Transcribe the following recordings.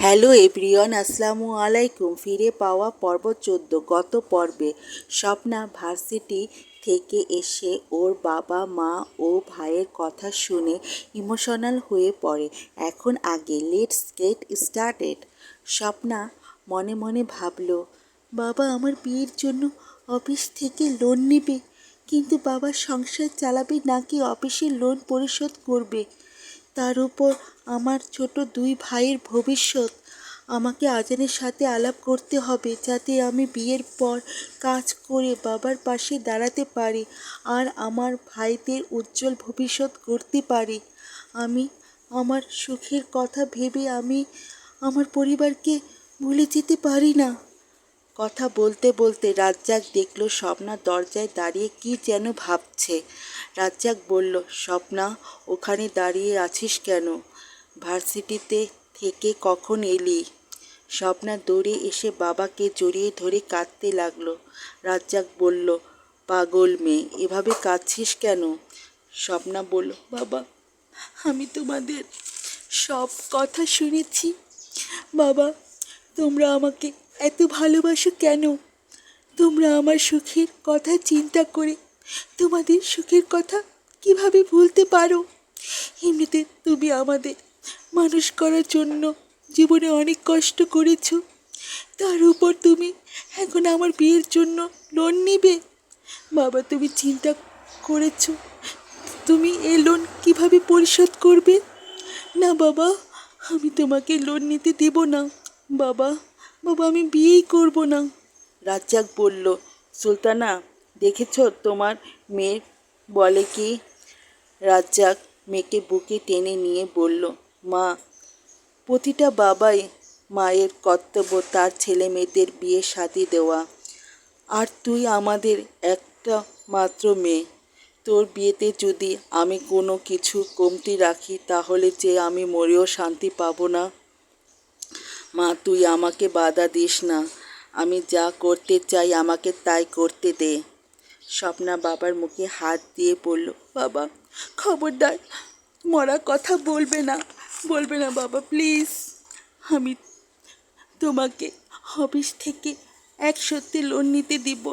Hello everyone, আসসালামু আলাইকুম। ফিরে পাওয়া পর্ব 14। গত পর্বে স্বপ্না ভার্সিটি থেকে এসে ওর বাবা মা ও ভাইয়ের কথা শুনে ইমোশনাল হয়ে পড়ে। এখন আগে লেটস গেট স্টার্টেড। স্বপ্না মনে মনে ভাবল, বাবা আমার বিয়ের জন্য অফিস থেকে লোন নেবে, কিন্তু বাবা সংসার চালাবে নাকি অফিসের লোন পরিশোধ করবে? তার উপর আমার ছোট দুই ভাইয়ের ভবিষ্যৎ। আমাকে আজানের সাথে আলাপ করতে হবে, যাতে আমি বিয়ের পর কাজ করে বাবার পাশে দাঁড়াতে পারি আর আমার ভাইদের উজ্জ্বল ভবিষ্যৎ গড়তে পারি। আমি আমার সুখের কথা ভেবে আমি আমার পরিবারকে ভুলে যেতে পারি না। কথা বলতে বলতে রাজ্জাক দেখল স্বপ্না দরজায় দাঁড়িয়ে কি যেন ভাবছে। রাজ্জাক বলল, স্বপ্না, ওখানে দাঁড়িয়ে আছিস কেন? ভার্সিটিতে থেকে কখন এলি? স্বপ্না দৌড়ে এসে বাবাকে জড়িয়ে ধরে কাঁদতে লাগলো। রাজ্জাক বলল, পাগল মেয়ে, এভাবে কাঁদছিস কেন? স্বপ্না বলল, বাবা, আমি তোমাদের সব কথা শুনেছি। বাবা, তোমরা আমাকে এত ভালোবাসো কেন? তোমরা আমার সুখের কথা চিন্তা করে তোমাদের সুখের কথা কিভাবে ভুলতে পারো? এমনিতে তুমি আমাদের মানুষ করার জন্য জীবনে অনেক কষ্ট করেছো, তার উপর তুমি এখন আমার বিয়ের জন্য লোন নিবে? বাবা, তুমি চিন্তা করেছো তুমি এই লোন কিভাবে পরিশোধ করবে? না বাবা, আমি তোমাকে লোন নিতে দেব না। বাবা, বাবা, আমি বিয়েই করব না। রাজ্জাক বলল, সুলতানা, দেখেছ তোমার মেয়ে বলে কি? রাজ্জাক মেয়েকে বুকে টেনে নিয়ে বলল, মা, প্রতিটা বাবাই মায়ের কর্তব্য তার ছেলে মেয়েদের বিয়ে শাদী দেওয়া। আর তুই আমাদের একটা মাত্র মেয়ে। তোর বিয়েতে যদি আমি কোনো কিছু কমতি রাখি, তাহলে যে আমি মরেও শান্তি পাবো না। মা, তুই আমাকে বাধা দিস না। আমি যা করতে চাই আমাকে তাই করতে দে। স্বপ্না বাবার মুখে হাত দিয়ে বলল, বাবা, খবরদার মরা কথা বলবে না, বলবে না বাবা, প্লিজ। আমি তোমাকে অফিস থেকে এক সত্যি লোন নিতে দিব।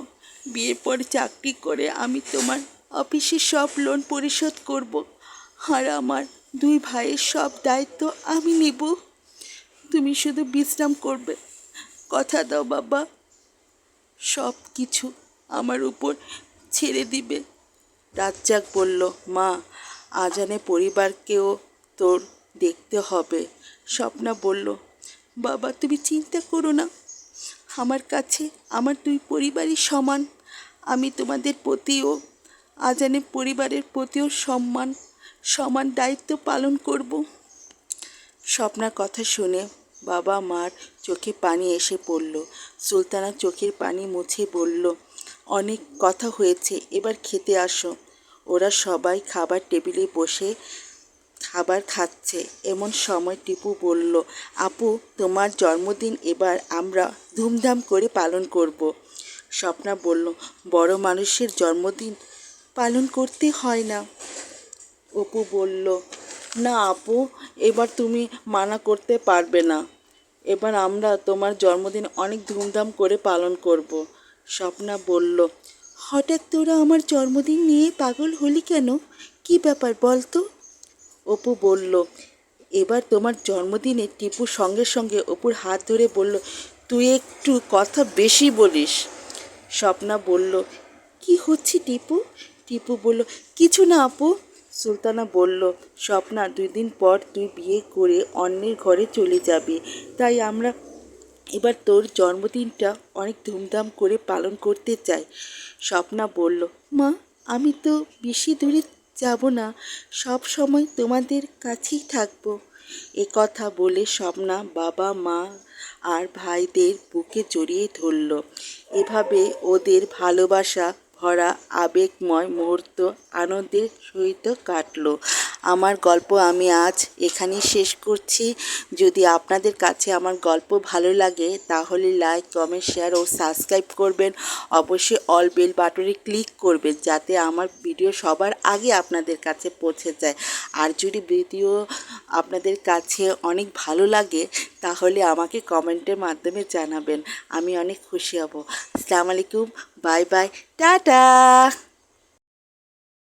বিয়ের পর চাকরি করে আমি তোমার অফিসের সব লোন পরিশোধ করব। আর আমার দুই ভাইয়ের সব দায়িত্ব আমি নেব। তুমি শুধু বিশ্রাম করবে। কথা দাও বাবা, সব কিছু আমার উপর ছেড়ে দিবে। রাজ্জাক বলল, মা, আজানে পরিবারকেও তোর দেখতে হবে। স্বপ্না বলল, বাবা, তুমি চিন্তা করো না। আমার কাছে আমার দুই পরিবারই সমান। আমি তোমাদের প্রতিও আজানের পরিবারের প্রতিও সমান দায়িত্ব পালন করব। স্বপ্নার কথা শুনে বাবা মার চোখে পানি এসে পড়ল। সুলতানা চোখের পানি মুছে বলল, অনেক কথা হয়েছে, এবার খেতে আসো। ওরা সবাই খাবার টেবিলে বসে খাবার খাচ্ছে। এমন সময় টিপু বলল, আপু, তোমার জন্মদিন এবার আমরা ধুমধাম করে পালন করব। স্বপ্না বলল, বড় মানুষের জন্মদিন পালন করতে হয় না। অপু বলল, না আপু, এবার তুমি মানা করতে পারবে না। এবার আমরা তোমার জন্মদিন অনেক ধুমধাম করে পালন করব। স্বপ্না বলল, হঠাৎ তোরা আমার জন্মদিন নিয়ে পাগল হলি কেন? কি ব্যাপার বল তো? অপু বলল, এবার তোমার জন্মদিনে টিপুর সঙ্গে সঙ্গে অপুর হাত ধরে বলল, তুই একটু কথা বেশি বলিস। স্বপ্না বলল, কি হচ্ছে টিপু? টিপু বলল, কিছু না আপু। সুলতানা বলল, স্বপ্না, 2 দিন পর তুই বিয়ে করে অন্যের ঘরে চলে যাবি, তাই আমরা এবার তোর জন্মদিনটা অনেক ধুমধাম করে পালন করতে চাই। স্বপ্না বলল, মা, আমি তো বেশি দূরে যাব না, সব সময় তোমাদের কাছেই থাকবো। এ কথা বলে স্বপ্না বাবা মা আর ভাইদের বুকে জড়িয়ে ধরল। এভাবে ওদের ভালোবাসা ভরা আবেগময় মুহূর্ত আনন্দের সহিত কাটল। আমার গল্প আমি আজ এখানেই শেষ করছি। যদি আপনাদের কাছে আমার গল্প ভালো লাগে তাহলে লাইক, কমেন্ট, শেয়ার ও সাবস্ক্রাইব করবেন। অবশ্যই অল বেল বাটনে ক্লিক করবেন যাতে আমার ভিডিও সবার আগে আপনাদের কাছে পৌঁছে যায়। আর যদি ভিডিও আপনাদের কাছে অনেক ভালো লাগে তাহলে আমাকে কমেন্টের মাধ্যমে জানাবেন, আমি অনেক খুশি হব। আসসালামু আলাইকুম, বাই বাই, টাটা।